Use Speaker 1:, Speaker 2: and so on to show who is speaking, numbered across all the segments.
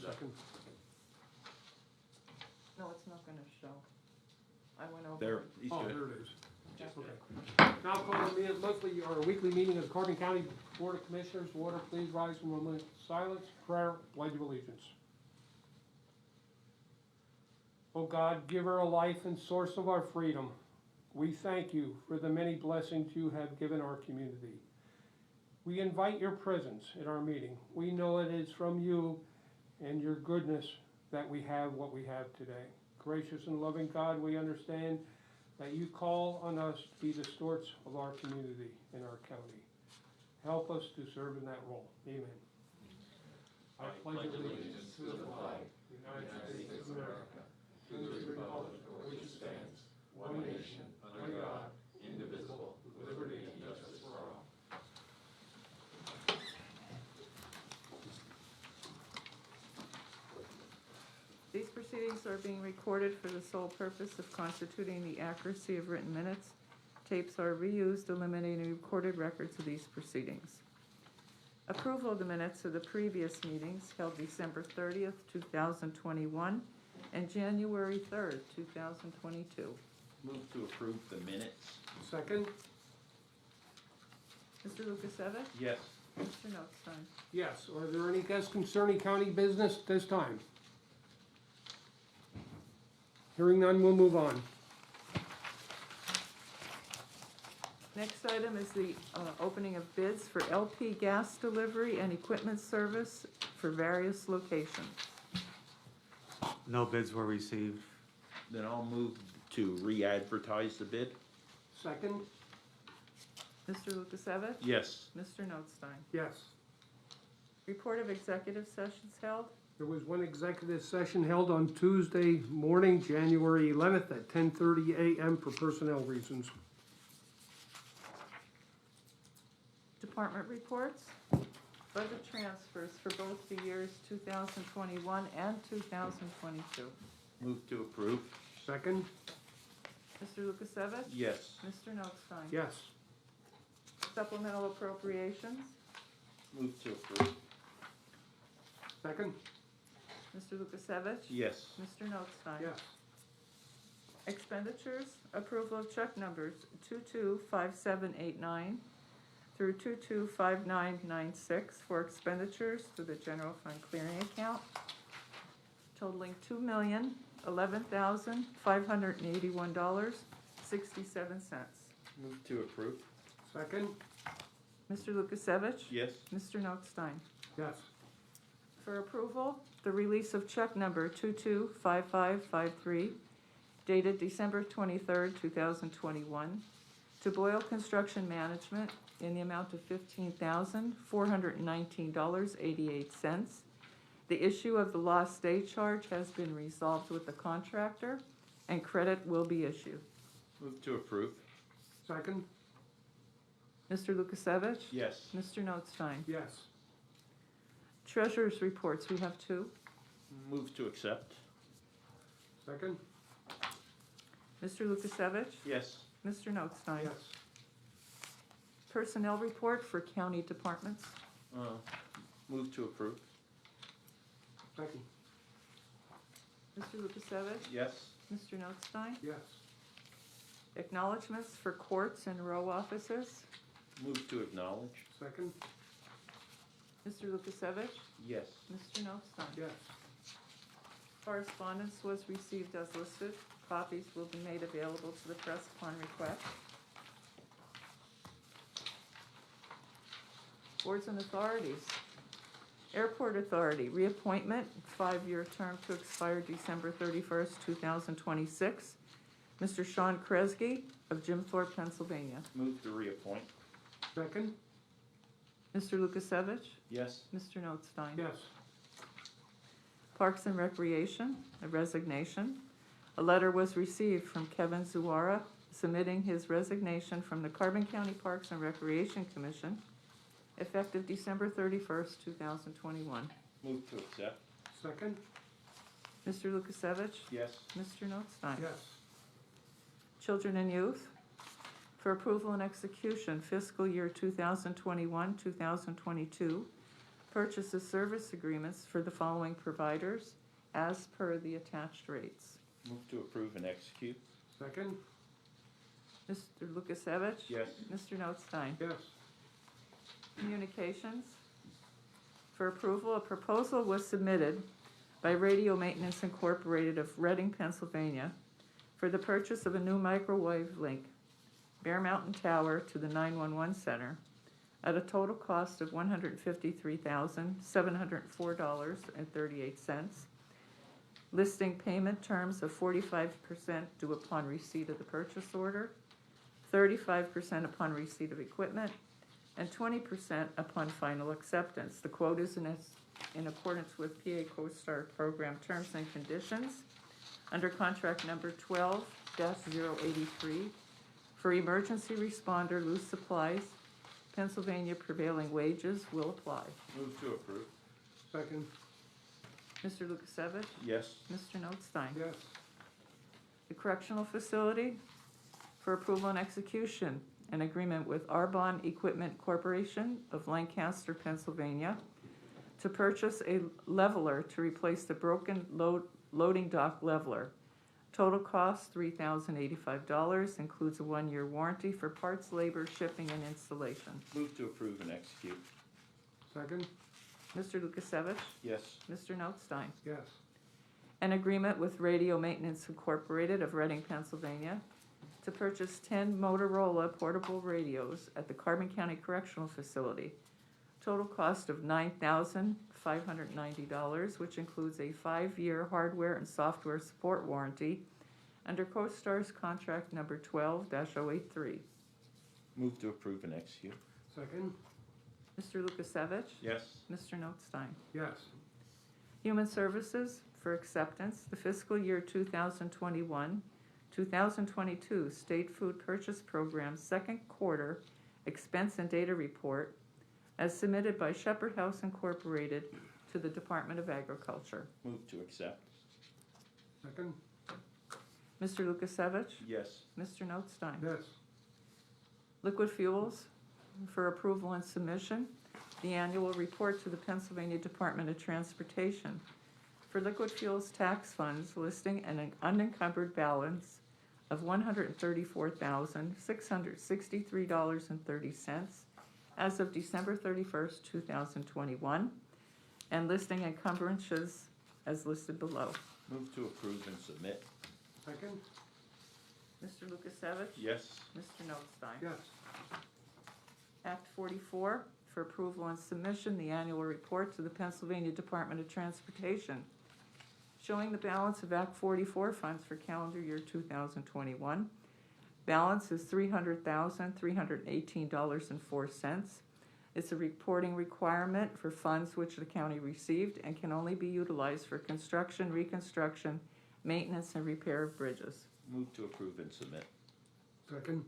Speaker 1: Second.
Speaker 2: No, it's not gonna show. I went over.
Speaker 3: There,
Speaker 2: it.
Speaker 3: he's
Speaker 1: Oh,
Speaker 3: good.
Speaker 1: there it is. Okay. Now call the monthly or weekly meeting of the Carbon County Board of Commissioners. Water, please rise from a moment of silence, prayer, pledge of allegiance. O God, giver of life and source of our freedom, we thank you for the many blessings you have given our community. We invite your presence in our meeting. We know it is from you and your goodness that we have what we have today. Gracious and loving God, we understand that you call on us to be the stewards of our community and our county. Help us to serve in that role. Amen. I pledge allegiance to the flag of the United States of America, to the republic for which it stands, one nation, under God, indivisible, with liberty and justice for all.
Speaker 2: These proceedings are being recorded for the sole purpose of constituting the accuracy of written minutes. Tapes are reused, eliminating recorded records of these proceedings. Approval of the minutes of the previous meetings held December 30th, 2021, and January 3rd, 2022.
Speaker 3: Move to approve the minutes.
Speaker 1: Second?
Speaker 2: Mr. Lukasevich?
Speaker 3: Yes.
Speaker 2: Mr. Notstein?
Speaker 1: Yes. Are there any guests concerning county business this time? Hearing none, we'll move on.
Speaker 2: Next item is the opening of bids for LP gas delivery and equipment service for various locations.
Speaker 4: No bids were received.
Speaker 3: Then I'll move to re-advertise the bid.
Speaker 1: Second?
Speaker 2: Mr. Lukasevich?
Speaker 3: Yes.
Speaker 2: Mr. Notstein?
Speaker 1: Yes.
Speaker 2: Report of executive sessions held.
Speaker 1: There was one executive session held on Tuesday morning, January 11th at 10:30 a.m. for personnel reasons.
Speaker 2: Department reports. Budget transfers for both the years 2021 and 2022.
Speaker 3: Move to approve.
Speaker 1: Second?
Speaker 2: Mr. Lukasevich?
Speaker 3: Yes.
Speaker 2: Mr. Notstein?
Speaker 1: Yes.
Speaker 2: Supplemental appropriations.
Speaker 3: Move to approve.
Speaker 1: Second?
Speaker 2: Mr. Lukasevich?
Speaker 3: Yes.
Speaker 2: Mr. Notstein?
Speaker 1: Yes.
Speaker 2: Expenditures, approval of check numbers 225789 through 225996 for expenditures through the general fund clearing account totaling $2,011,581.67.
Speaker 3: Move to approve.
Speaker 1: Second?
Speaker 2: Mr. Lukasevich?
Speaker 3: Yes.
Speaker 2: Mr. Notstein?
Speaker 1: Yes.
Speaker 2: For approval, the release of check number 225553 dated December 23rd, 2021 to Boyle Construction Management in the amount of $15,419.88. The issue of the lost day charge has been resolved with the contractor and credit will be issued.
Speaker 3: Move to approve.
Speaker 1: Second?
Speaker 2: Mr. Lukasevich?
Speaker 3: Yes.
Speaker 2: Mr. Notstein?
Speaker 1: Yes.
Speaker 2: Treasurer's reports, we have two.
Speaker 3: Move to accept.
Speaker 1: Second?
Speaker 2: Mr. Lukasevich?
Speaker 3: Yes.
Speaker 2: Mr. Notstein?
Speaker 1: Yes.
Speaker 2: Personnel report for county departments.
Speaker 3: Move to approve.
Speaker 1: Second?
Speaker 2: Mr. Lukasevich?
Speaker 3: Yes.
Speaker 2: Mr. Notstein?
Speaker 1: Yes.
Speaker 2: Acknowledgements for courts and row offices.
Speaker 3: Move to acknowledge.
Speaker 1: Second?
Speaker 2: Mr. Lukasevich?
Speaker 3: Yes.
Speaker 2: Mr. Notstein?
Speaker 1: Yes.
Speaker 2: Correspondence was received as listed. Copies will be made available to the press upon request. Boards and authorities. Airport Authority, reappointment, 5-year term to expire December 31st, 2026. Mr. Sean Kresge of Jim Thorpe, Pennsylvania.
Speaker 3: Move to reappoint.
Speaker 1: Second?
Speaker 2: Mr. Lukasevich?
Speaker 3: Yes.
Speaker 2: Mr. Notstein?
Speaker 1: Yes.
Speaker 2: Parks and Recreation, a resignation. A letter was received from Kevin Zuara submitting his resignation from the Carbon County Parks and Recreation Commission effective December 31st, 2021.
Speaker 3: Move to accept.
Speaker 1: Second?
Speaker 2: Mr. Lukasevich?
Speaker 3: Yes.
Speaker 2: Mr. Notstein?
Speaker 1: Yes.
Speaker 2: Children and Youth, for approval and execution fiscal year 2021-2022 purchase of service agreements for the following providers as per the attached rates.
Speaker 3: Move to approve and execute.
Speaker 1: Second?
Speaker 2: Mr. Lukasevich?
Speaker 3: Yes.
Speaker 2: Mr. Notstein?
Speaker 1: Yes.
Speaker 2: Communications. For approval, a proposal was submitted by Radio Maintenance Incorporated of Reading, Pennsylvania, for the purchase of a new microwave link, Bear Mountain Tower to the 911 Center, at a total cost of $153,704.38, listing payment terms of 45% due upon receipt of the purchase order, 35% upon receipt of equipment, and 20% upon final acceptance. The quote is in accordance with PA Coast Star Program terms and conditions under contract number 12-083 for emergency responder loose supplies. Pennsylvania prevailing wages will apply.
Speaker 3: Move to approve.
Speaker 1: Second?
Speaker 2: Mr. Lukasevich?
Speaker 3: Yes.
Speaker 2: Mr. Notstein?
Speaker 1: Yes.
Speaker 2: The correctional facility for approval and execution, an agreement with Arbonne Equipment Corporation of Lancaster, Pennsylvania, to purchase a leveler to replace the broken loading dock leveler. Total cost $3,085, includes a 1-year warranty for parts, labor, shipping, and installation.
Speaker 3: Move to approve and execute.
Speaker 1: Second?
Speaker 2: Mr. Lukasevich?
Speaker 3: Yes.
Speaker 2: Mr. Notstein?
Speaker 1: Yes.
Speaker 2: An agreement with Radio Maintenance Incorporated of Reading, Pennsylvania, to purchase 10 Motorola portable radios at the Carbon County Correctional Facility. Total cost of $9,590, which includes a 5-year hardware and software support warranty under CoStar's contract number 12-083.
Speaker 3: Move to approve and execute.
Speaker 1: Second?
Speaker 2: Mr. Lukasevich?
Speaker 3: Yes.
Speaker 2: Mr. Notstein?
Speaker 1: Yes.
Speaker 2: Human Services for acceptance, the fiscal year 2021-2022 State Food Purchase Program second quarter expense and data report as submitted by Shepherd House Incorporated to the Department of Agriculture.
Speaker 3: Move to accept.
Speaker 1: Second?
Speaker 2: Mr. Lukasevich?
Speaker 3: Yes.
Speaker 2: Mr. Notstein?
Speaker 1: Yes.
Speaker 2: Liquid Fuels for approval and submission, the annual report to the Pennsylvania Department of Transportation for liquid fuels tax funds listing an unencumbered balance of $134,663.30 as of December 31st, 2021, and listing encumbrances as listed below.
Speaker 3: Move to approve and submit.
Speaker 1: Second?
Speaker 2: Mr. Lukasevich?
Speaker 3: Yes.
Speaker 2: Mr. Notstein?
Speaker 1: Yes.
Speaker 2: Act 44 for approval and submission, the annual report to the Pennsylvania Department of Transportation showing the balance of Act 44 funds for calendar year 2021. Balance is $300,318.04. It's a reporting requirement for funds which the county received and can only be utilized for construction, reconstruction, maintenance, and repair of bridges.
Speaker 3: Move to approve and submit.
Speaker 1: Second?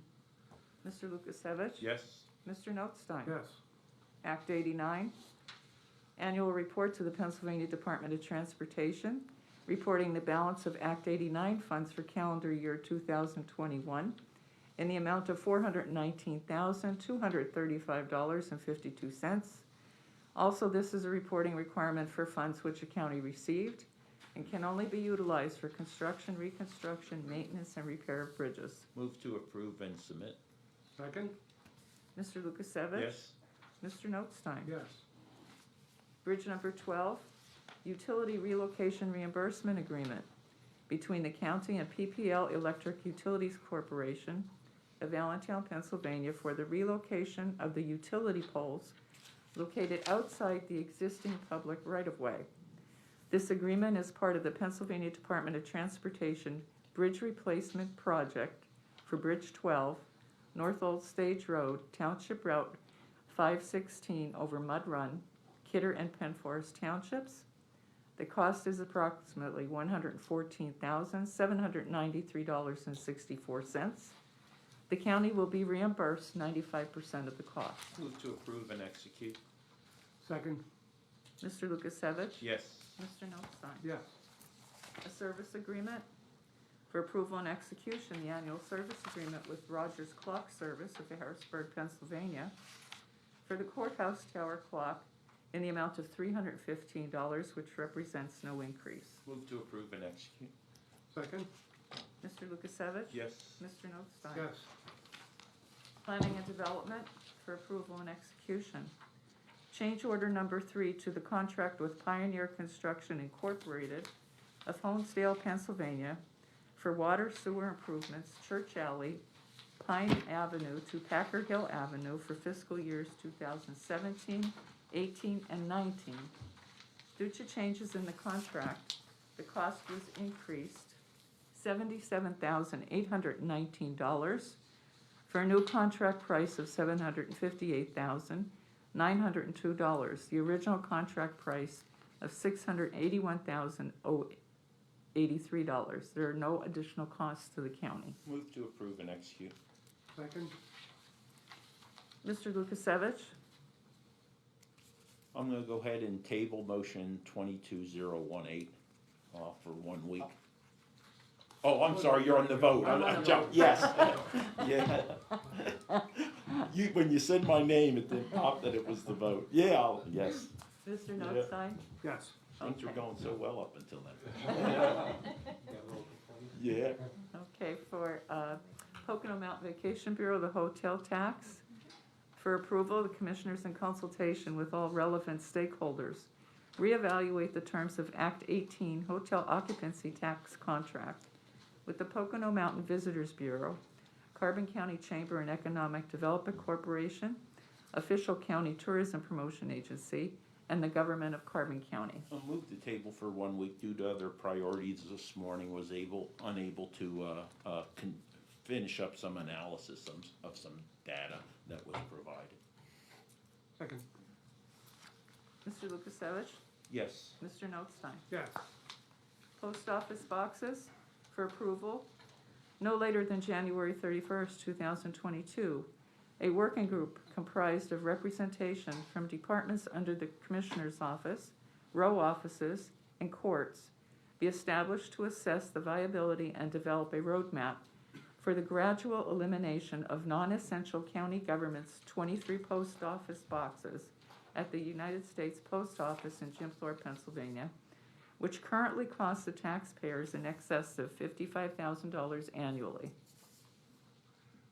Speaker 2: Mr. Lukasevich?
Speaker 3: Yes.
Speaker 2: Mr. Notstein?
Speaker 1: Yes.
Speaker 2: Act 89, annual report to the Pennsylvania Department of Transportation, reporting the balance of Act 89 funds for calendar year 2021 in the amount of $419,235.52. Also, this is a reporting requirement for funds which the county received and can only be utilized for construction, reconstruction, maintenance, and repair of bridges.
Speaker 3: Move to approve and submit.
Speaker 1: Second?
Speaker 2: Mr. Lukasevich?
Speaker 3: Yes.
Speaker 2: Mr. Notstein?
Speaker 1: Yes.
Speaker 2: Bridge number 12, utility relocation reimbursement agreement between the county and PPL Electric Utilities Corporation of Allentown, Pennsylvania for the relocation of the utility poles located outside the existing public right-of-way. This agreement is part of the Pennsylvania Department of Transportation Bridge Replacement Project for Bridge 12, North Old Stage Road, Township Route 516 over Mud Run, Kidder and Penn Forest Townships. The cost is approximately $114,793.64. The county will be reimbursed 95% of the cost.
Speaker 3: Move to approve and execute.
Speaker 1: Second?
Speaker 2: Mr. Lukasevich?
Speaker 3: Yes.
Speaker 2: Mr. Notstein?
Speaker 1: Yes.
Speaker 2: A service agreement for approval and execution, the annual service agreement with Rogers Clock Service of Harrisburg, Pennsylvania for the courthouse tower clock in the amount of $315, which represents no increase.
Speaker 3: Move to approve and execute.
Speaker 1: Second?
Speaker 2: Mr. Lukasevich?
Speaker 3: Yes.
Speaker 2: Mr. Notstein?
Speaker 1: Yes.
Speaker 2: Planning and Development for approval and execution. Change order number 3 to the contract with Pioneer Construction Incorporated of Honesdale, Pennsylvania for water sewer improvements, Church Alley, Pine Avenue to Packer Hill Avenue for fiscal years 2017, 18, and 19. Due to changes in the contract, the cost was increased $77,819 for a new contract price of $758,902. The original contract price of $681,083. There are no additional costs to the county.
Speaker 3: Move to approve and execute.
Speaker 1: Second?
Speaker 2: Mr. Lukasevich?
Speaker 3: I'm gonna go ahead and table motion 22018, for 1 week. Oh, I'm sorry, you're on the vote. I'm jumping, yes. Yeah. When you said my name, it didn't pop that it was the vote. Yeah, yes.
Speaker 2: Mr.
Speaker 3: Yeah.
Speaker 2: Notstein?
Speaker 1: Yes.
Speaker 3: Things were
Speaker 2: Okay.
Speaker 3: going so well up until then. Yeah.
Speaker 2: Okay, for Pocono Mountain Vacation Bureau, the hotel tax. For approval, the Commissioners in consultation with all relevant stakeholders reevaluate the terms of Act 18 Hotel Occupancy Tax Contract with the Pocono Mountain Visitors Bureau, Carbon County Chamber and Economic Development Corporation, Official County Tourism Promotion Agency, and the Government of Carbon County.
Speaker 3: I'll move the table for 1 week due to other priorities this morning, was unable to finish up some analysis of some data that was provided.
Speaker 1: Second?
Speaker 2: Mr. Lukasevich?
Speaker 3: Yes.
Speaker 2: Mr. Notstein?
Speaker 1: Yes.
Speaker 2: Post office boxes for approval no later than January 31st, 2022. A working group comprised of representation from departments under the Commissioner's Office, row offices, and courts be established to assess the viability and develop a roadmap for the gradual elimination of non-essential county government's 23 post office boxes at the United States Post Office in Jim Thorpe, Pennsylvania, which currently costs the taxpayers in excess of $55,000 annually.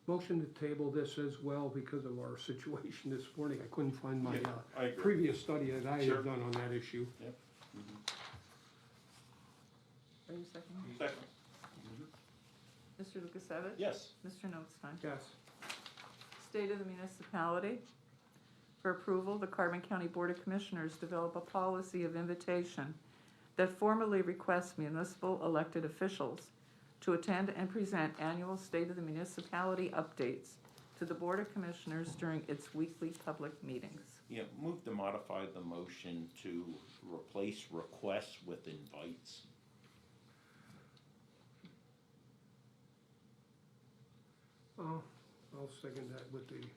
Speaker 1: Motion to table this as well because of our situation this morning. I couldn't find my
Speaker 3: Yeah, I agree.
Speaker 1: previous study that I
Speaker 3: Sure.
Speaker 1: had done on that issue.
Speaker 2: Are you seconding?
Speaker 3: Second.
Speaker 2: Mr. Lukasevich?
Speaker 3: Yes.
Speaker 2: Mr. Notstein?
Speaker 1: Yes.
Speaker 2: State of the municipality. For approval, the Carbon County Board of Commissioners develop a policy of invitation that formally requests municipal elected officials to attend and present annual State of the Municipality updates to the Board of Commissioners during its weekly public meetings.
Speaker 3: Yeah, move to modify the motion to replace requests with invites.
Speaker 1: I'll second that with the
Speaker 5: Can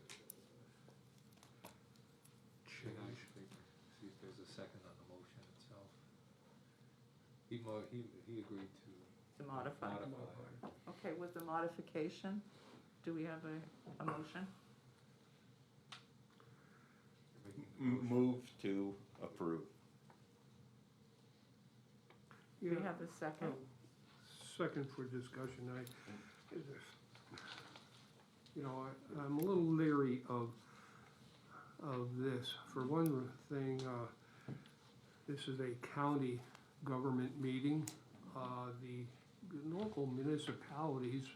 Speaker 5: I
Speaker 1: change.
Speaker 5: see if there's a second on the motion itself? He agreed to
Speaker 2: To modify.
Speaker 5: modify.
Speaker 2: Okay, with the modification, do we have a motion?
Speaker 5: Making the motion.
Speaker 3: Move to approve.
Speaker 2: Do we
Speaker 1: Yeah,
Speaker 2: have a second?
Speaker 1: second for discussion. I'm a little leery of this. For one thing, this is a county government meeting. The local municipalities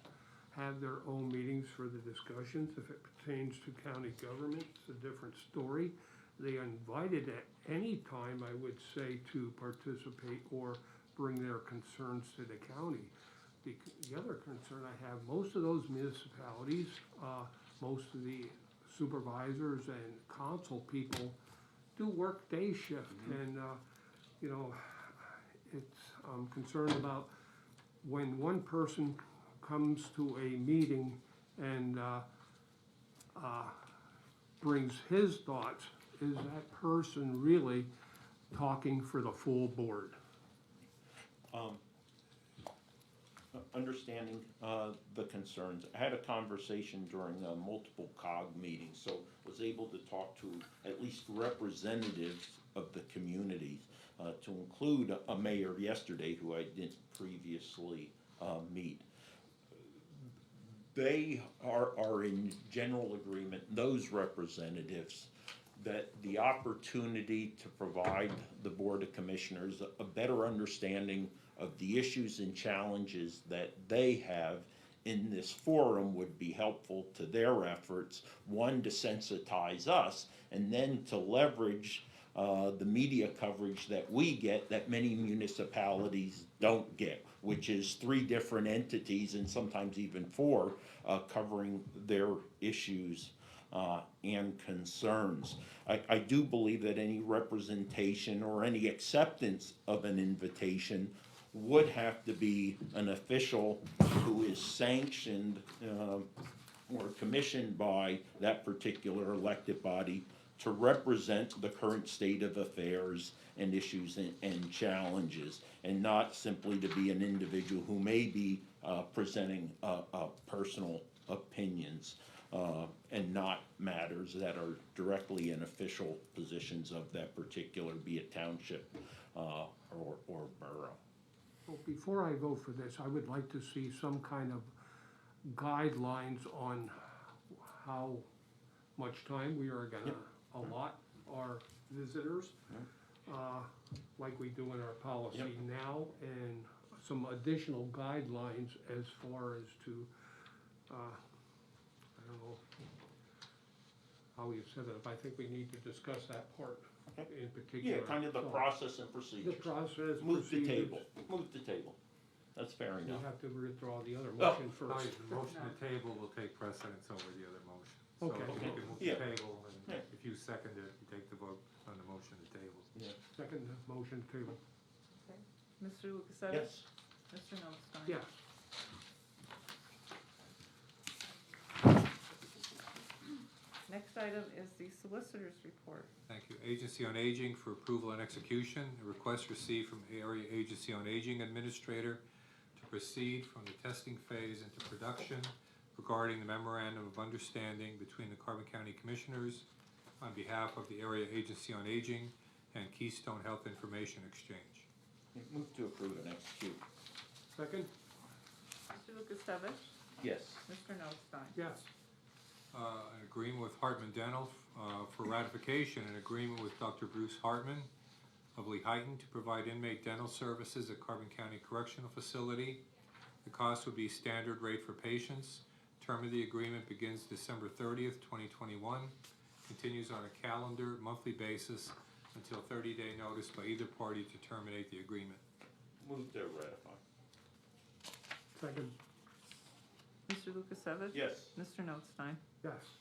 Speaker 1: have their own meetings for the discussions. If it pertains to county government, it's a different story. They are invited at any time, I would say, to participate or bring their concerns to the county. The other concern I have, most of those municipalities, most of the supervisors and council people do work day shift. And, I'm concerned about when one person comes to a meeting and brings his thoughts, is that person really talking for the full board?
Speaker 3: Understanding the concerns. I had a conversation during multiple COG meetings, so was able to talk to at least representatives of the communities, to include a mayor yesterday who I didn't previously meet. They are in general agreement, those representatives, that the opportunity to provide the Board of Commissioners a better understanding of the issues and challenges that they have in this forum would be helpful to their efforts. One, to sensitize us, and then to leverage the media coverage that we get that many municipalities don't get, which is 3 different entities and sometimes even 4 covering their issues and concerns. I do believe that any representation or any acceptance of an invitation would have to be an official who is sanctioned or commissioned by that particular elected body to represent the current state of affairs and issues and challenges, and not simply to be an individual who may be presenting personal opinions and not matters that are directly in official positions of that particular, be it township or borough.
Speaker 1: Well, before I vote for this, I would like to see some kind of guidelines on how much time we are gonna allot our visitors, like we do in our policy now, and some additional guidelines as far as to, I don't know how you set it up. I think we need to discuss that part in particular.
Speaker 3: Yeah, kind of the
Speaker 1: So,
Speaker 3: process and
Speaker 1: The
Speaker 3: procedures.
Speaker 1: process,
Speaker 3: Move the
Speaker 1: procedures.
Speaker 3: table, move the table. That's fair
Speaker 1: We
Speaker 3: enough.
Speaker 1: have to withdraw the other
Speaker 3: Oh.
Speaker 1: motion
Speaker 5: Probably
Speaker 1: first.
Speaker 5: the motion to table will take precedence over the other motion. So
Speaker 1: Okay.
Speaker 5: if you can move
Speaker 3: Yeah.
Speaker 5: the table, and
Speaker 3: Yeah.
Speaker 5: if you second it, you take the vote on the motion to table.
Speaker 1: Second motion table.
Speaker 2: Mr. Lukasevich?
Speaker 3: Yes.
Speaker 2: Mr. Notstein?
Speaker 1: Yes.
Speaker 2: Next item is the solicitor's report.
Speaker 5: Thank you. Agency on Aging for approval and execution. A request received from Area Agency on Aging Administrator to proceed from the testing phase into production regarding the memorandum of understanding between the Carbon County Commissioners on behalf of the Area Agency on Aging and Keystone Health Information Exchange.
Speaker 3: Move to approve and execute.
Speaker 1: Second?
Speaker 2: Mr. Lukasevich?
Speaker 3: Yes.
Speaker 2: Mr. Notstein?
Speaker 1: Yes.
Speaker 5: An agreement with Hartman Dental for ratification, an agreement with Dr. Bruce Hartman of Lehighton to provide inmate dental services at Carbon County Correctional Facility. The cost would be standard rate for patients. Term of the agreement begins December 30th, 2021, continues on a calendar monthly basis until 30-day notice by either party to terminate the agreement.
Speaker 3: Move to ratify.
Speaker 1: Second?
Speaker 2: Mr. Lukasevich?
Speaker 3: Yes.
Speaker 2: Mr. Notstein?
Speaker 1: Yes.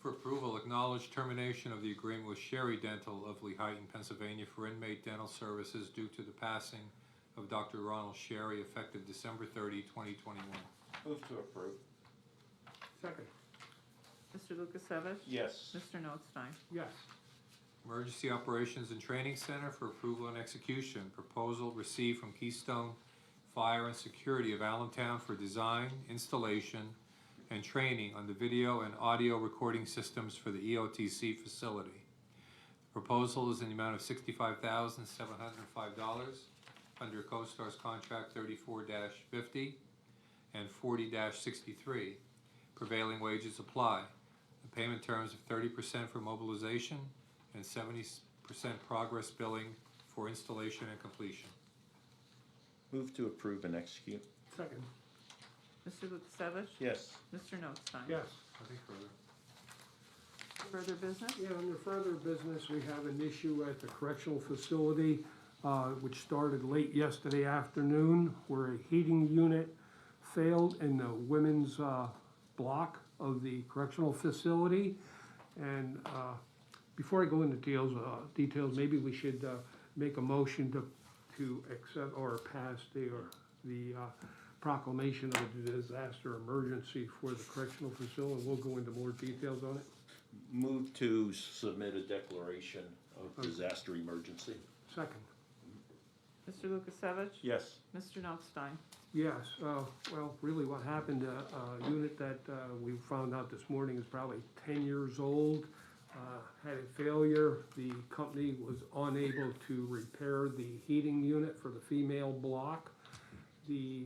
Speaker 5: For approval, acknowledge termination of the agreement with Sherry Dental of Lehighton, Pennsylvania for inmate dental services due to the passing of Dr. Ronald Sherry effective December 30, 2021.
Speaker 3: Move to approve.
Speaker 1: Second?
Speaker 2: Mr. Lukasevich?
Speaker 3: Yes.
Speaker 2: Mr. Notstein?
Speaker 1: Yes.
Speaker 5: Emergency Operations and Training Center for approval and execution. Proposal received from Keystone Fire and Security of Allentown for design, installation, and training on the video and audio recording systems for the EOTC facility. The proposal is in the amount of $65,705 under CoStar's contract 34-50 and 40-63. Prevailing wages apply. The payment terms of 30% for mobilization and 70% progress billing for installation and completion.
Speaker 3: Move to approve and execute.
Speaker 1: Second?
Speaker 2: Mr. Lukasevich?
Speaker 3: Yes.
Speaker 2: Mr. Notstein?
Speaker 1: Yes.
Speaker 5: Nothing further.
Speaker 2: Further business?
Speaker 1: Yeah, under further business, we have an issue at the correctional facility, which started late yesterday afternoon, where a heating unit failed in the women's block of the correctional facility. And before I go into details, maybe we should make a motion to accept or pass the proclamation of a disaster emergency for the correctional facility. We'll go into more details on it.
Speaker 3: Move to submit a declaration of disaster emergency.
Speaker 1: Second?
Speaker 2: Mr. Lukasevich?
Speaker 3: Yes.
Speaker 2: Mr. Notstein?
Speaker 1: Yes, well, really what happened, a unit that we found out this morning is probably 10 years old, had a failure. The company was unable to repair the heating unit for the female block. The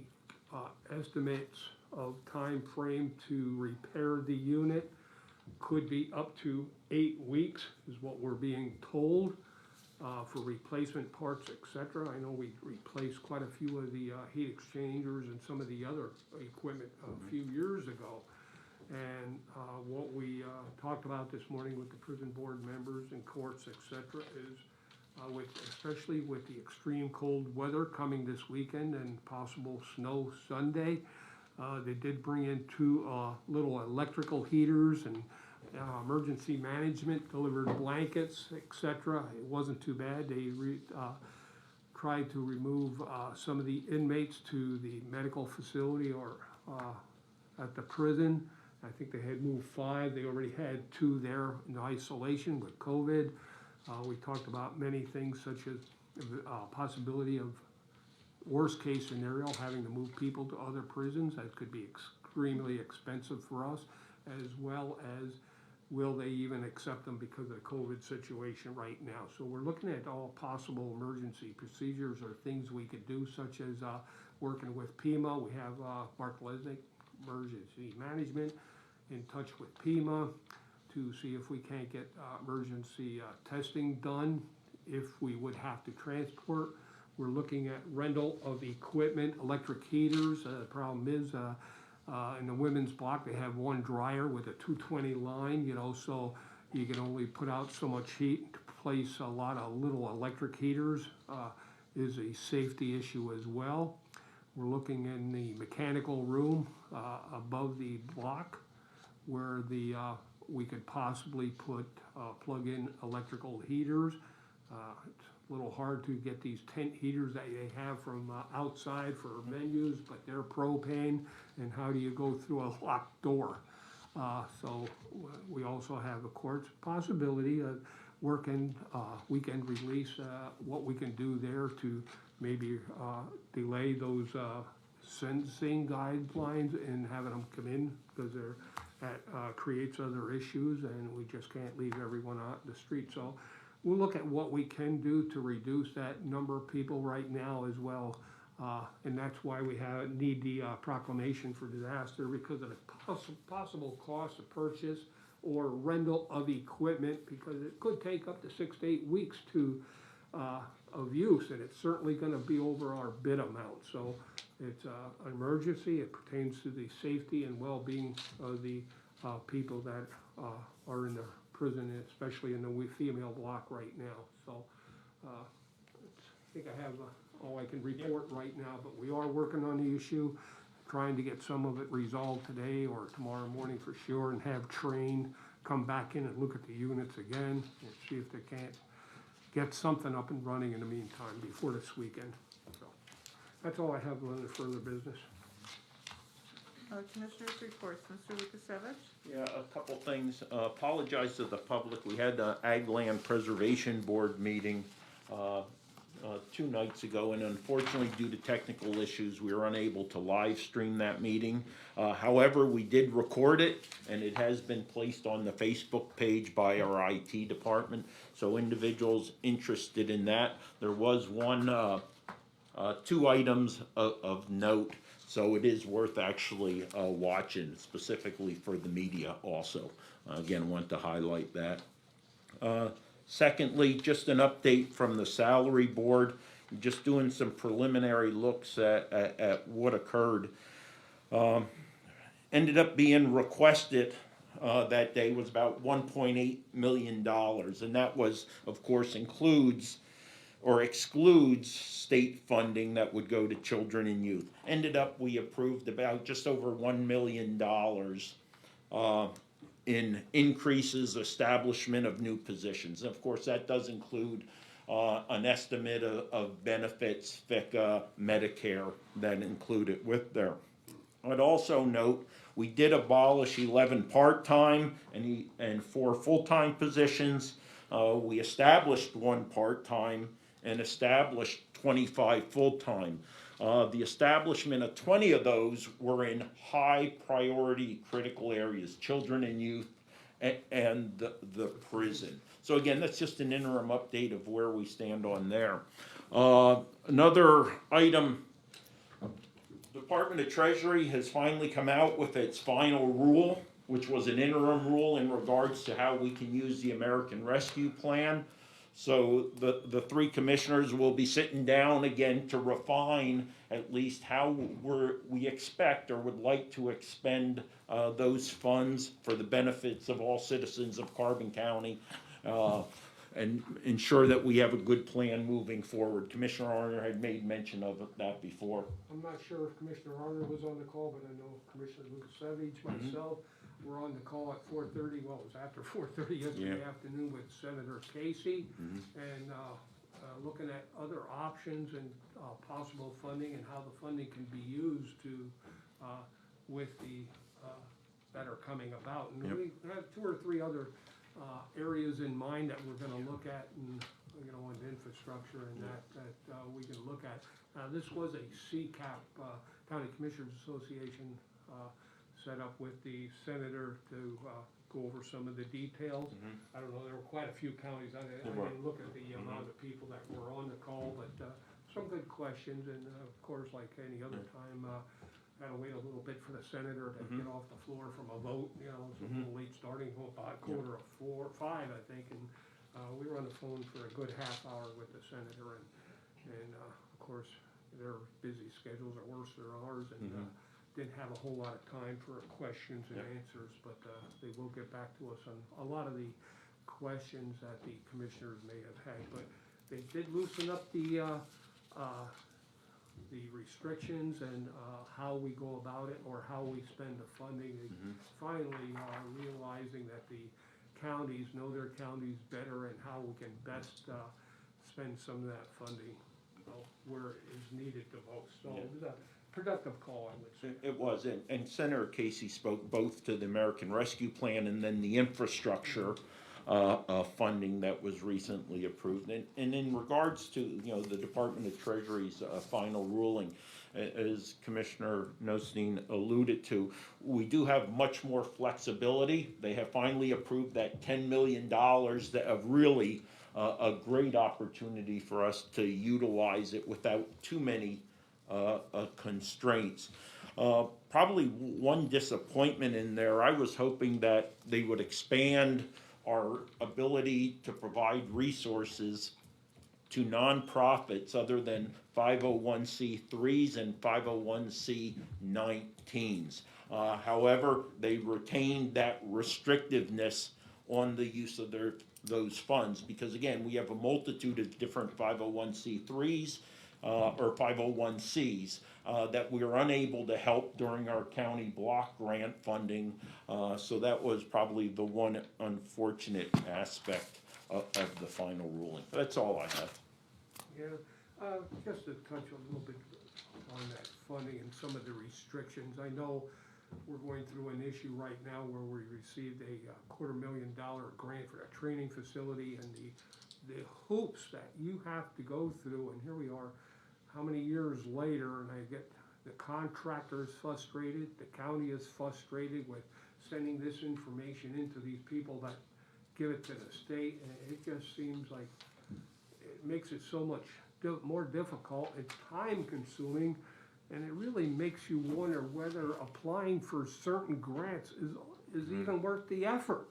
Speaker 1: estimates of time frame to repair the unit could be up to 8 weeks, is what we're being told. For replacement parts, et cetera. I know we replaced quite a few of the heat exchangers and some of the other equipment a few years ago. And what we talked about this morning with the prison board members and courts, et cetera, is especially with the extreme cold weather coming this weekend and possible snow Sunday, they did bring in 2 little electrical heaters, and emergency management delivered blankets, etc. It wasn't too bad. They tried to remove some of the inmates to the medical facility or at the prison. I think they had moved 5. They already had 2 there in isolation with COVID. We talked about many things such as possibility of worst case scenario, having to move people to other prisons. That could be extremely expensive for us, as well as will they even accept them because of the COVID situation right now? So we're looking at all possible emergency procedures or things we could do, such as working with PEMA. We have Mark Lesnick, Emergency Management, in touch with PEMA to see if we can't get emergency testing done if we would have to transport. We're looking at rental of equipment, electric heaters. The problem is in the women's block, they have 1 dryer with a 220 line, you know, so you can only put out so much heat. To place a lot of little electric heaters is a safety issue as well. We're looking in the mechanical room above the block where we could possibly plug in electrical heaters. It's a little hard to get these tent heaters that they have from outside for menus, but they're propane, and how do you go through a locked door? So we also have, of course, possibility of working weekend release, what we can do there to maybe delay those sentencing guidelines and having them come in, because that creates other issues, and we just can't leave everyone out in the street. So we'll look at what we can do to reduce that number of people right now as well. And that's why we need the proclamation for disaster, because of the possible cost of purchase or rental of equipment, because it could take up to 6 to 8 weeks of use, and it's certainly going to be over our bid amount. So it's an emergency. It pertains to the safety and well-being of the people that are in the prison, especially in the female block right now. So I think I have all I can report right now, but we are working on the issue, trying to get some of it resolved today or tomorrow morning for sure, and have Train come back in and look at the units again and see if they can't get something up and running in the meantime before this weekend. So that's all I have on the further business.
Speaker 2: Commissioners' reports, Mr. Lukasevich?
Speaker 3: Yeah, a couple things. Apologize to the public. We had the Ag Land Preservation Board meeting 2 nights ago, and unfortunately, due to technical issues, we were unable to live stream that meeting. However, we did record it, and it has been placed on the Facebook page by our IT department. So individuals interested in that, there was 2 items of note. So it is worth actually watching, specifically for the media also. Again, want to highlight that. Secondly, just an update from the salary board. Just doing some preliminary looks at what occurred. Ended up being requested that day was about $1.8 million. And that was, of course, includes or excludes state funding that would go to children and youth. Ended up, we approved about just over $1 million in increases, establishment of new positions. And of course, that does include an estimate of benefits, FICA, Medicare, that included with there. I'd also note, we did abolish 11 part-time and 4 full-time positions. We established 1 part-time and established 25 full-time. The establishment of 20 of those were in high priority critical areas, children and youth and the prison. So again, that's just an interim update of where we stand on there. Another item, Department of Treasury has finally come out with its final rule, which was an interim rule in regards to how we can use the American Rescue Plan. So the three commissioners will be sitting down again to refine at least how we expect or would like to expend those funds for the benefits of all citizens of Carbon County, and ensure that we have a good plan moving forward. Commissioner Arner had made mention of that before.
Speaker 1: I'm not sure if Commissioner Arner was on the call, but I know Commissioner Lukasevich, myself, were on the call at 4:30, well, it was after 4:30 yesterday afternoon with Senator Casey, and looking at other options and possible funding and how the funding can be used to, with the, that are coming about. And we have 2 or 3 other areas in mind that we're gonna look at, and, you know, in infrastructure and that we can look at. This was a CCAP, County Commissioners Association, set up with the senator to go over some of the details. I don't know, there were quite a few counties, I didn't look at the amount of people that were on the call, but some good questions, and of course, like any other time, gotta wait a little bit for the senator to get off the floor from a vote, you know, it's a little late starting, about 4:45, I think, and we were on the phone for a good half hour with the senator, and of course, their busy schedules are worse than ours, and didn't have a whole lot of time for questions and answers, but they will get back to us on a lot of the questions that the commissioners may have had. But they did loosen up the restrictions and how we go about it or how we spend the funding. They finally are realizing that the counties know their counties better and how we can best spend some of that funding where it is needed the most. So it was a productive call, I would say.
Speaker 3: It was, and Senator Casey spoke both to the American Rescue Plan and then the infrastructure funding that was recently approved. And in regards to, you know, the Department of Treasury's final ruling, as Commissioner Nostine alluded to, we do have much more flexibility. They have finally approved that $10 million that of really a great opportunity for us to utilize it without too many constraints. Probably one disappointment in there, I was hoping that they would expand our ability to provide resources to nonprofits other than 501c3s and 501c19s. However, they retained that restrictiveness on the use of those funds, because again, we have a multitude of different 501c3s or 501Cs that we are unable to help during our county block grant funding. So that was probably the one unfortunate aspect of the final ruling. That's all I have.
Speaker 1: Yeah, just to touch a little bit on that funding and some of the restrictions. I know we're going through an issue right now where we received a $250,000 grant for a training facility, and the hoops that you have to go through, and here we are, how many years later, and I get the contractor is frustrated, the county is frustrated with sending this information into these people that give it to the state, and it just seems like it makes it so much more difficult, it's time consuming, and it really makes you wonder whether applying for certain grants is even worth the effort.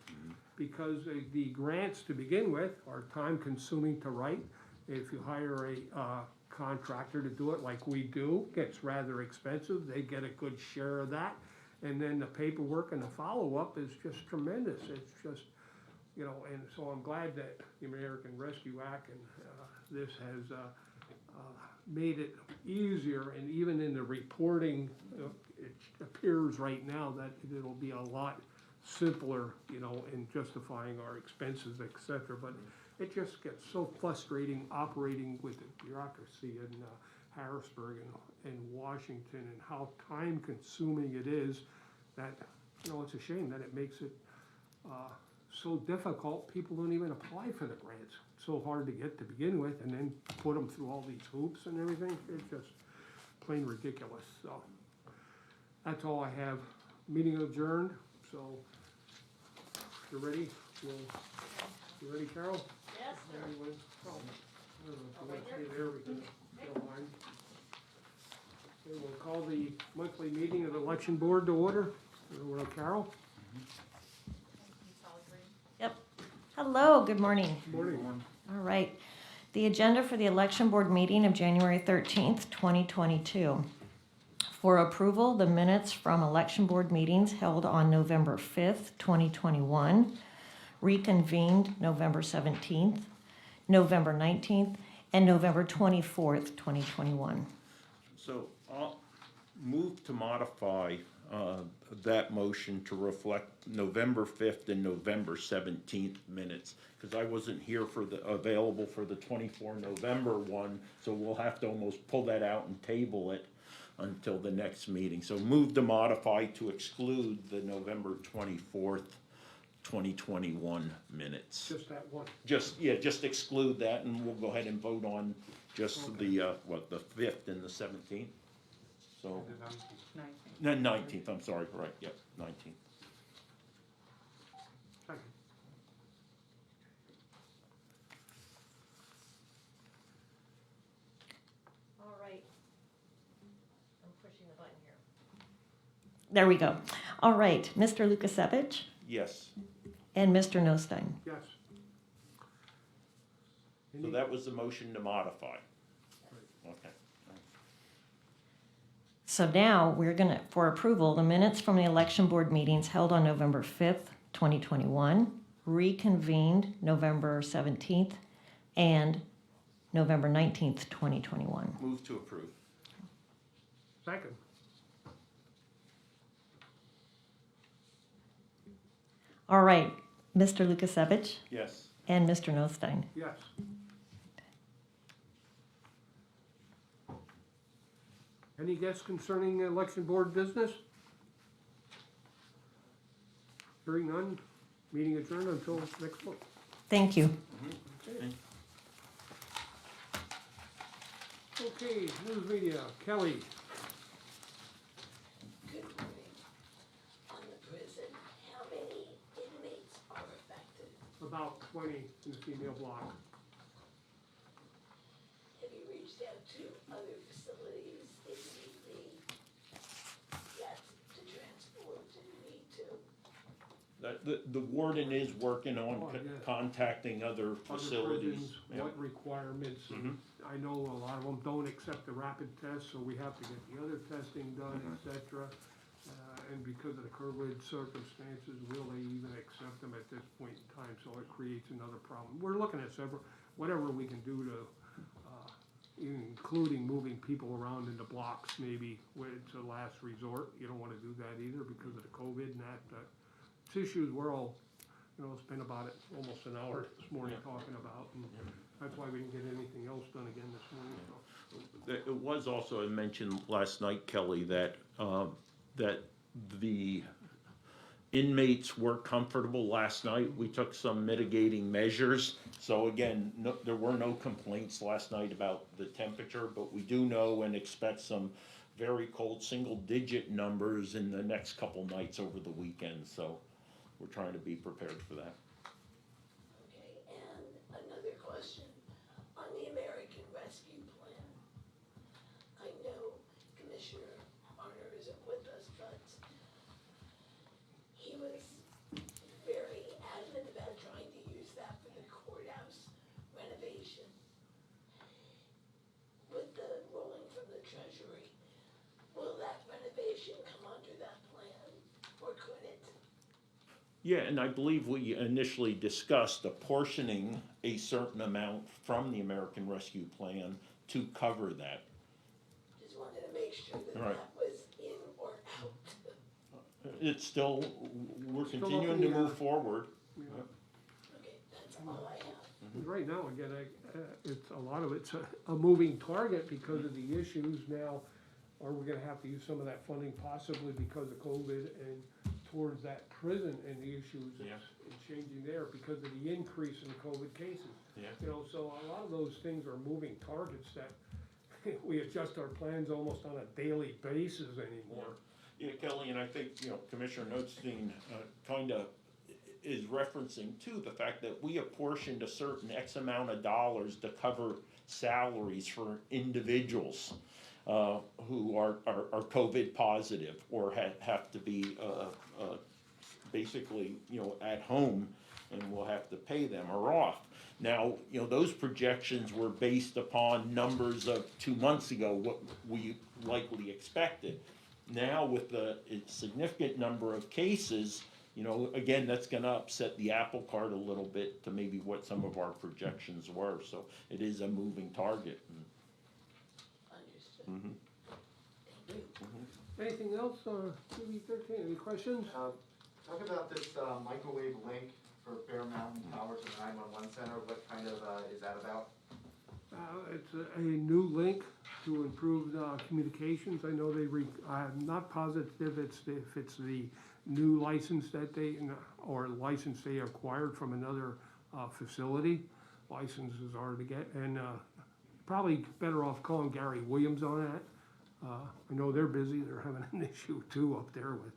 Speaker 1: Because the grants to begin with are time consuming to write. If you hire a contractor to do it like we do, gets rather expensive, they get a good share of that. And then the paperwork and the follow-up is just tremendous. It's just, you know, and so I'm glad that the American Rescue Act and this has made it easier, and even in the reporting, it appears right now that it'll be a lot simpler, you know, in justifying our expenses, et cetera. But it just gets so frustrating operating with the bureaucracy in Harrisburg and Washington, and how time consuming it is that, you know, it's a shame that it makes it so difficult, people don't even apply for the grants. It's so hard to get to begin with, and then put them through all these hoops and everything. It just, plain ridiculous, so. That's all I have. Meeting adjourned, so, you ready? You ready, Carol?
Speaker 6: Yes, sir.
Speaker 1: Anyone? Oh, I don't know if you want to stay there, we can, if you don't mind. Okay, we'll call the monthly meeting of the election board to order. Carol?
Speaker 6: Yep. Hello, good morning.
Speaker 1: Morning.
Speaker 6: All right. The agenda for the election board meeting of January 13th, 2022. For approval, the minutes from election board meetings held on November 5th, 2021, reconvened November 17th, November 19th, and November 24th, 2021.
Speaker 3: So I'll move to modify that motion to reflect November 5th and November 17th minutes, because I wasn't here available for the 24 November one, so we'll have to almost pull that out and table it until the next meeting. So move to modify to exclude the November 24th, 2021 minutes.
Speaker 1: Just that one.
Speaker 3: Just exclude that, and we'll go ahead and vote on just the 5th and the 17th? So, no, 19th, I'm sorry, right, yep, 19th.
Speaker 1: Second.
Speaker 6: All right. I'm pushing the button here. There we go. All right, Mr. Lukasevich
Speaker 3: Yes,
Speaker 6: and Mr. Nostine.
Speaker 1: Yes.
Speaker 3: so that was the motion to modify. Okay.
Speaker 6: So now we're gonna, for approval, the minutes from the election board meetings held on November 5th, 2021, reconvened November 17th, and November 19th, 2021.
Speaker 3: Move to approve.
Speaker 1: Second.
Speaker 6: All right, Mr. Lukasevich
Speaker 3: Yes.
Speaker 6: and Mr. Nostine.
Speaker 1: Yes. Any guests concerning the election board business? Hearing none, meeting adjourned until next month.
Speaker 6: Thank you.
Speaker 1: Okay, news media, Kelly.
Speaker 7: Good morning. On the prison, how many inmates are affected?
Speaker 1: About 20 in the female block.
Speaker 7: Have you reached out to other facilities if need be? Yet to transport to need to?
Speaker 3: The warden is working on
Speaker 1: Oh, yeah.
Speaker 3: contacting other
Speaker 1: Other
Speaker 3: facilities.
Speaker 1: prisons,
Speaker 3: Yeah.
Speaker 1: what requirements,
Speaker 3: Mhm.
Speaker 1: I know a lot of them don't accept the rapid test, so we have to get the other testing done, et cetera. And because of the COVID circumstances, will they even accept them at this point in time, so it creates another problem. We're looking at whatever we can do to, including moving people around into blocks, maybe, where it's a last resort. You don't wanna do that either because of the COVID and that, it's issues we're all, spent about almost an hour this morning talking about, and that's why we didn't get anything else done again this morning, so.
Speaker 3: It was also mentioned last night, Kelly, that the inmates were comfortable last night. We took some mitigating measures. So again, there were no complaints last night about the temperature, but we do know and expect some very cold single-digit numbers in the next couple nights over the weekend. So we're trying to be prepared for that.
Speaker 7: Okay, and another question, on the American Rescue Plan. I know Commissioner Arner isn't with us, but he was very adamant about trying to use that for the courthouse renovation. With the ruling from the Treasury, will that renovation come under that plan, or could it?
Speaker 3: Yeah, and I believe we initially discussed apportioning a certain amount from the American Rescue Plan to cover that.
Speaker 7: Just wanted to make sure that
Speaker 3: Right.
Speaker 7: that was in or out.
Speaker 3: It's still, we're
Speaker 1: Still
Speaker 3: continuing
Speaker 1: up
Speaker 3: to
Speaker 1: in the air.
Speaker 3: move forward.
Speaker 7: Okay, that's all I have.
Speaker 1: And right now, again, it's, a lot of it's a moving target because of the issues now. Are we gonna have to use some of that funding possibly because of COVID and towards that prison and the issues that's changing there because of the increase in COVID cases?
Speaker 3: Yeah.
Speaker 1: So a lot of those things are moving targets that we adjust our plans almost on a daily basis anymore.
Speaker 3: Yeah, Kelly, and I think, Commissioner Notstein, kinda is referencing too, the fact that we apportioned a certain X amount of dollars to cover salaries for individuals, who are COVID positive or have to be, basically, at home, and we'll have to pay them or off. Now, those projections were based upon numbers of 2 months ago, what we likely expected. Now, with the significant number of cases, again, that's gonna upset the apple cart a little bit to maybe what some of our projections were, so it is a moving target.
Speaker 7: Understood.
Speaker 3: Mhm.
Speaker 7: Thank you.
Speaker 1: Anything else on TV 13? Any questions?
Speaker 8: Talk about this microwave link for Bear Mountain Power to the 911 center. What kind of is that about?
Speaker 1: It's a new link to improve communications. I know I'm not positive if it's the new license that or license they acquired from another facility. Licenses are to get, and probably better off calling Gary Williams on that. I know they're busy, they're having an issue too up there with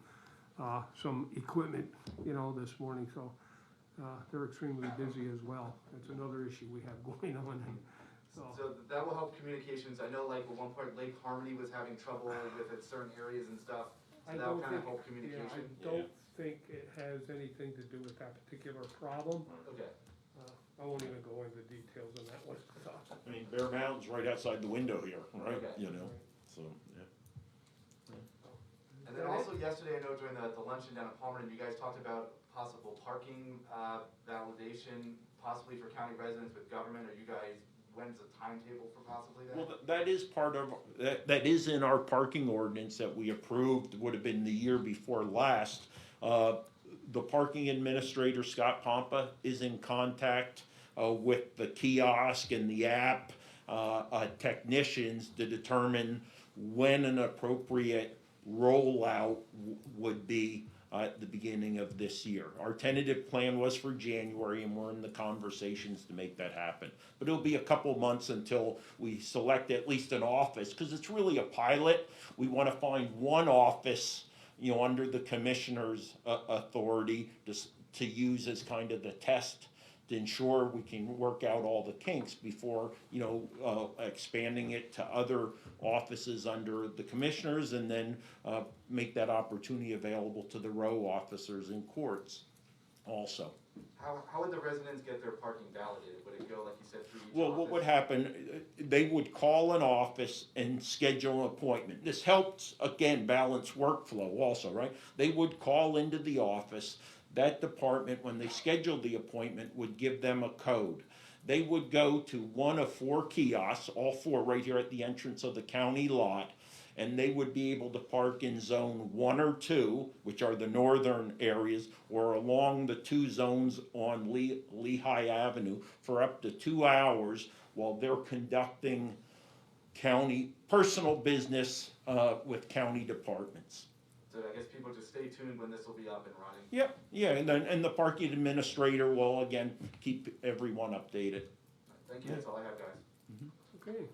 Speaker 1: some equipment, this morning, so they're extremely busy as well. That's another issue we have going on.
Speaker 8: So that will help communications. I know like at one point Lake Harmony was having trouble with certain areas and stuff. So that'll kind of help communication.
Speaker 1: I don't think it has anything to do with that particular problem.
Speaker 8: Okay.
Speaker 1: I won't even go into details on that one.
Speaker 3: I mean, Bear Mountain's right outside the window here, right?
Speaker 8: Okay.
Speaker 3: So, yeah.
Speaker 8: And then also yesterday, I know during the luncheon down at Palmerton, you guys talked about possible parking validation, possibly for county residents with government. Are you guys, when's the timetable for possibly that?
Speaker 3: Well, that is part of, that is in our parking ordinance that we approved, would have been the year before last. The parking administrator, Scott Pompa, is in contact with the kiosk and the app technicians to determine when an appropriate rollout would be at the beginning of this year. Our tentative plan was for January, and we're in the conversations to make that happen. But it'll be a couple months until we select at least an office, because it's really a pilot. We want to find one office, under the commissioner's authority to use as kind of the test to ensure we can work out all the kinks before, expanding it to other offices under the commissioners, and then make that opportunity available to the row officers in courts also.
Speaker 8: How would the residents get their parking validated? Would it go, like you said, through each
Speaker 3: Well,
Speaker 8: office?
Speaker 3: what would happen, they would call an office and schedule an appointment. This helps, again, balance workflow also, right? They would call into the office. That department, when they scheduled the appointment, would give them a code. They would go to one of 4 kiosks, all 4 right here at the entrance of the county lot, and they would be able to park in zone 1 or 2, which are the northern areas, or along the 2 zones on Lehigh Avenue for up to 2 hours while they're conducting county personal business with county departments.
Speaker 8: So I guess people just stay tuned when this will be up and running.
Speaker 3: Yep, yeah, and the parking administrator will again keep everyone updated.
Speaker 8: Thank you, that's all I have, guys.
Speaker 1: Okay.